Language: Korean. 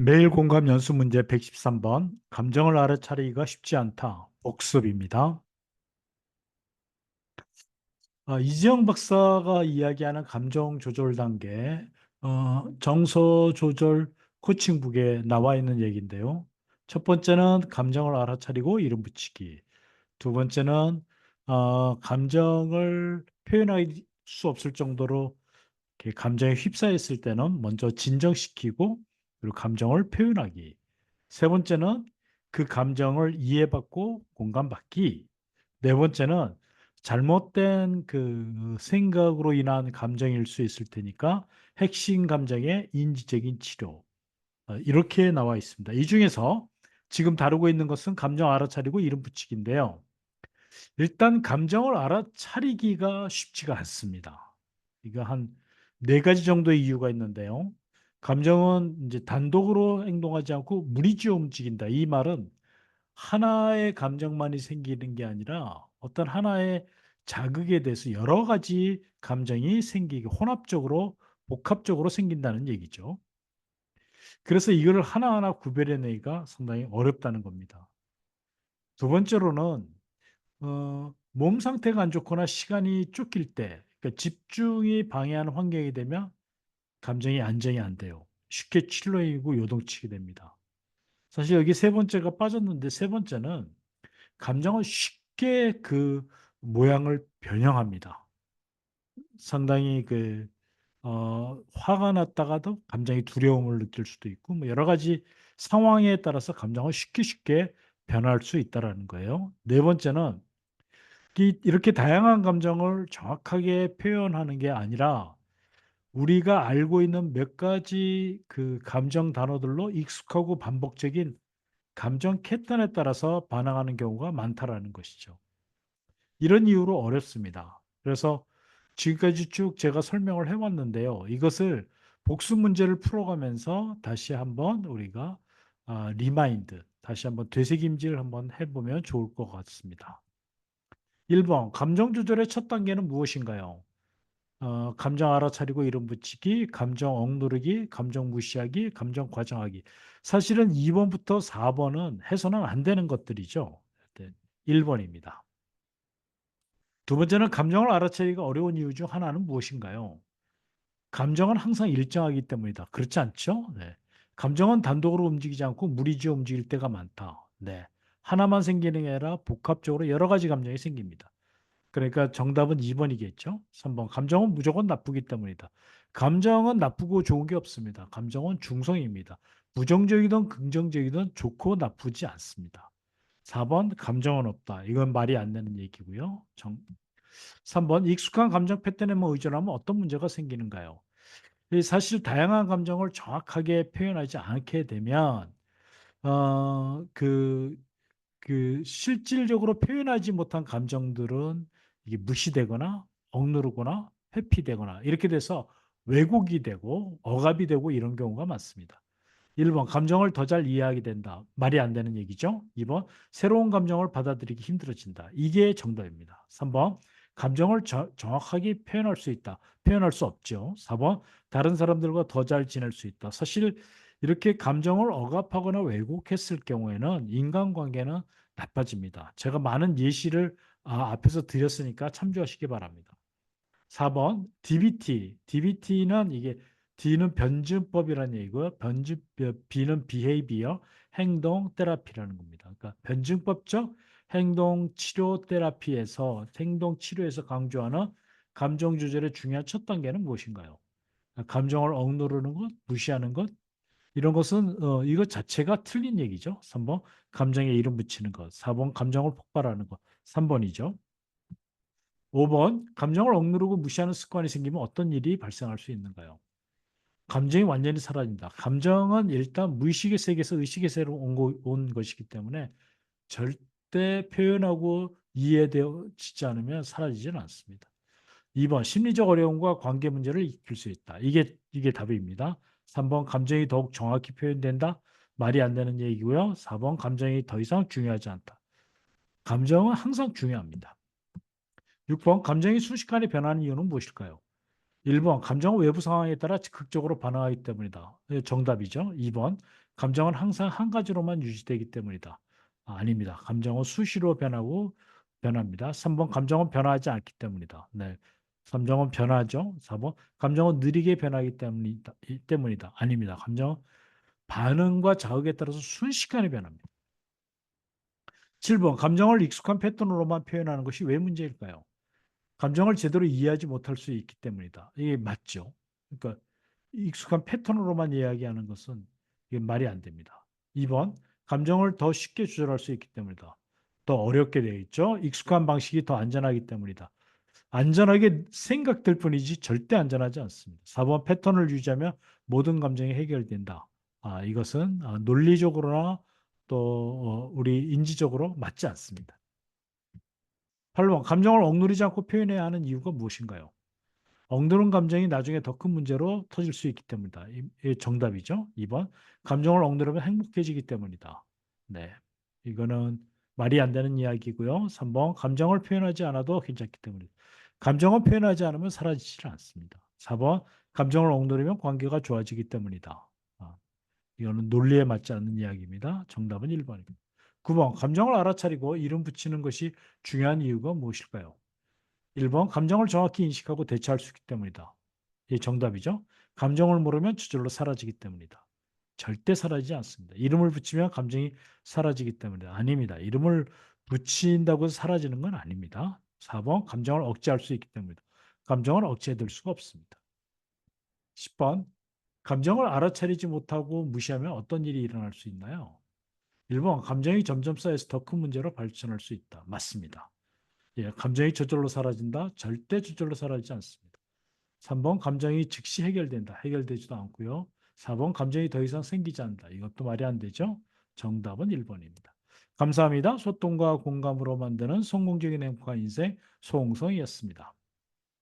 매일 공감 연수 문제 113번. 감정을 알아차리기가 쉽지 않다. 복습입니다. 이지영 박사가 이야기하는 감정 조절 단계, 정서 조절 코칭북에 나와 있는 얘기인데요. 첫 번째는 감정을 알아차리고 이름 붙이기. 두 번째는 감정을 표현할 수 없을 정도로 이렇게 감정에 휩싸였을 때는 먼저 진정시키고 그리고 감정을 표현하기. 세 번째는 그 감정을 이해받고 공감받기. 네 번째는 잘못된 그 생각으로 인한 감정일 수 있을 테니까 핵심 감정의 인지적인 치료. 이렇게 나와 있습니다. 이 중에서 지금 다루고 있는 것은 감정 알아차리고 이름 붙이기인데요. 일단 감정을 알아차리기가 쉽지가 않습니다. 이거 한 네 가지 정도의 이유가 있는데요. 감정은 이제 단독으로 행동하지 않고 무리지어 움직인다. 이 말은 하나의 감정만이 생기는 게 아니라 어떤 하나의 자극에 대해서 여러 가지 감정이 생기게 혼합적으로 복합적으로 생긴다는 얘기죠. 그래서 이거를 하나하나 구별해내기가 상당히 어렵다는 겁니다. 두 번째로는 몸 상태가 안 좋거나 시간이 쫓길 때, 그러니까 집중이 방해하는 환경이 되면 감정이 안정이 안 돼요. 쉽게 칠레이고 요동치게 됩니다. 사실 여기 세 번째가 빠졌는데 세 번째는 감정은 쉽게 그 모양을 변형합니다. 상당히 화가 났다가도 감정이 두려움을 느낄 수도 있고 뭐 여러 가지 상황에 따라서 감정을 쉽게 변할 수 있다라는 거예요. 네 번째는 이렇게 다양한 감정을 정확하게 표현하는 게 아니라 우리가 알고 있는 몇 가지 그 감정 단어들로 익숙하고 반복적인 감정 패턴에 따라서 반응하는 경우가 많다라는 것이죠. 이런 이유로 어렵습니다. 그래서 지금까지 쭉 제가 설명을 해왔는데요. 이것을 복수 문제를 풀어가면서 다시 한번 우리가 리마인드, 다시 한번 되새김질 한번 해보면 좋을 것 같습니다. 1번, 감정 조절의 첫 단계는 무엇인가요? 감정 알아차리고 이름 붙이기, 감정 억누르기, 감정 무시하기, 감정 과장하기. 사실은 2번부터 4번은 해서는 안 되는 것들이죠. 1번입니다. 두 번째는 감정을 알아차리기가 어려운 이유 중 하나는 무엇인가요? 감정은 항상 일정하기 때문이다. 그렇지 않죠? 네. 감정은 단독으로 움직이지 않고 무리지어 움직일 때가 많다. 네. 하나만 생기는 게 아니라 복합적으로 여러 가지 감정이 생깁니다. 그러니까 정답은 2번이겠죠. 3번. 감정은 무조건 나쁘기 때문이다. 감정은 나쁘고 좋은 게 없습니다. 감정은 중성입니다. 부정적이든 긍정적이든 좋고 나쁘지 않습니다. 4번. 감정은 없다. 이건 말이 안 되는 얘기고요. 3번. 익숙한 감정 패턴에만 의존하면 어떤 문제가 생기는가요? 사실 다양한 감정을 정확하게 표현하지 않게 되면 어, 그 실질적으로 표현하지 못한 감정들은 이게 무시되거나 억누르거나 회피되거나 이렇게 돼서 왜곡이 되고 억압이 되고 이런 경우가 많습니다. 1번 감정을 더 잘 이해하게 된다. 말이 안 되는 얘기죠. 2번 새로운 감정을 받아들이기 힘들어진다. 이게 정답입니다. 3번 감정을 정확하게 표현할 수 있다. 표현할 수 없죠. 4번 다른 사람들과 더 잘 지낼 수 있다. 사실 이렇게 감정을 억압하거나 왜곡했을 경우에는 인간관계는 나빠집니다. 제가 많은 예시를 앞에서 드렸으니까 참조하시기 바랍니다. 4번 DBT. DBT는 이게 D는 변증법이라는 얘기고요. B는 비헤이비어, 행동 테라피라는 겁니다. 그러니까 변증법적 행동 치료 테라피에서 행동 치료에서 강조하는 감정 조절의 중요한 첫 단계는 무엇인가요? 감정을 억누르는 것, 무시하는 것, 이런 것은 이것 자체가 틀린 얘기죠. 3번 감정에 이름 붙이는 것, 4번 감정을 폭발하는 것, 3번이죠. 5번 감정을 억누르고 무시하는 습관이 생기면 어떤 일이 발생할 수 있는가요? 감정이 완전히 사라집니다. 감정은 일단 무의식의 세계에서 의식의 세계로 온 것이기 때문에 절대 표현하고 이해되어지지 않으면 사라지지는 않습니다. 2번 심리적 어려움과 관계 문제를 익힐 수 있다. 이게 답입니다. 3번 감정이 더욱 정확히 표현된다. 말이 안 되는 얘기고요. 4번 감정이 더 이상 중요하지 않다. 감정은 항상 중요합니다. 6번 감정이 순식간에 변하는 이유는 무엇일까요? 1번 감정은 외부 상황에 따라 극적으로 반응하기 때문이다. 예, 정답이죠. 2번 감정은 항상 한 가지로만 유지되기 때문이다. 아닙니다. 감정은 수시로 변합니다. 3번 감정은 변하지 않기 때문이다. 네. 감정은 변하죠. 4번 감정은 느리게 변하기 때문이다. 아닙니다. 감정은 반응과 자극에 따라서 순식간에 변합니다. 7번 감정을 익숙한 패턴으로만 표현하는 것이 왜 문제일까요? 감정을 제대로 이해하지 못할 수 있기 때문이다. 이게 맞죠. 그러니까 익숙한 패턴으로만 이야기하는 것은 이게 말이 안 됩니다. 2번, 감정을 더 쉽게 조절할 수 있기 때문이다. 더 어렵게 되어 있죠. 익숙한 방식이 더 안전하기 때문이다. 안전하게 생각될 뿐이지 절대 안전하지 않습니다. 4번, 패턴을 유지하면 모든 감정이 해결된다. 이것은 논리적으로나 또 우리 인지적으로 맞지 않습니다. 8번, 감정을 억누르지 않고 표현해야 하는 이유가 무엇인가요? 억누른 감정이 나중에 더 큰 문제로 터질 수 있기 때문이다. 이 정답이죠. 2번. 감정을 억누르면 행복해지기 때문이다. 네. 이거는 말이 안 되는 이야기고요. 3번. 감정을 표현하지 않아도 괜찮기 때문이다. 감정을 표현하지 않으면 사라지지 않습니다. 4번. 감정을 억누르면 관계가 좋아지기 때문이다. 이거는 논리에 맞지 않는 이야기입니다. 정답은 1번입니다. 9번. 감정을 알아차리고 이름 붙이는 것이 중요한 이유가 무엇일까요? 1번 감정을 정확히 인식하고 대처할 수 있기 때문이다. 이 정답이죠. 감정을 모르면 저절로 사라지기 때문이다. 절대 사라지지 않습니다. 이름을 붙이면 감정이 사라지기 때문이다. 아닙니다. 이름을 붙인다고 해서 사라지는 건 아닙니다. 4번 감정을 억제할 수 있기 때문이다. 감정을 억제될 수가 없습니다. 10번 감정을 알아차리지 못하고 무시하면 어떤 일이 일어날 수 있나요? 1번 감정이 점점 쌓여서 더 큰 문제로 발전할 수 있다. 맞습니다. 예, 감정이 저절로 사라진다? 절대 저절로 사라지지 않습니다. 3번 감정이 즉시 해결된다. 해결되지도 않고요. 4번 감정이 더 이상 생기지 않는다. 이것도 말이 안 되죠. 정답은 1번입니다. 감사합니다. 소통과 공감으로 만드는 성공적인 행복한 인생 소홍성이었습니다.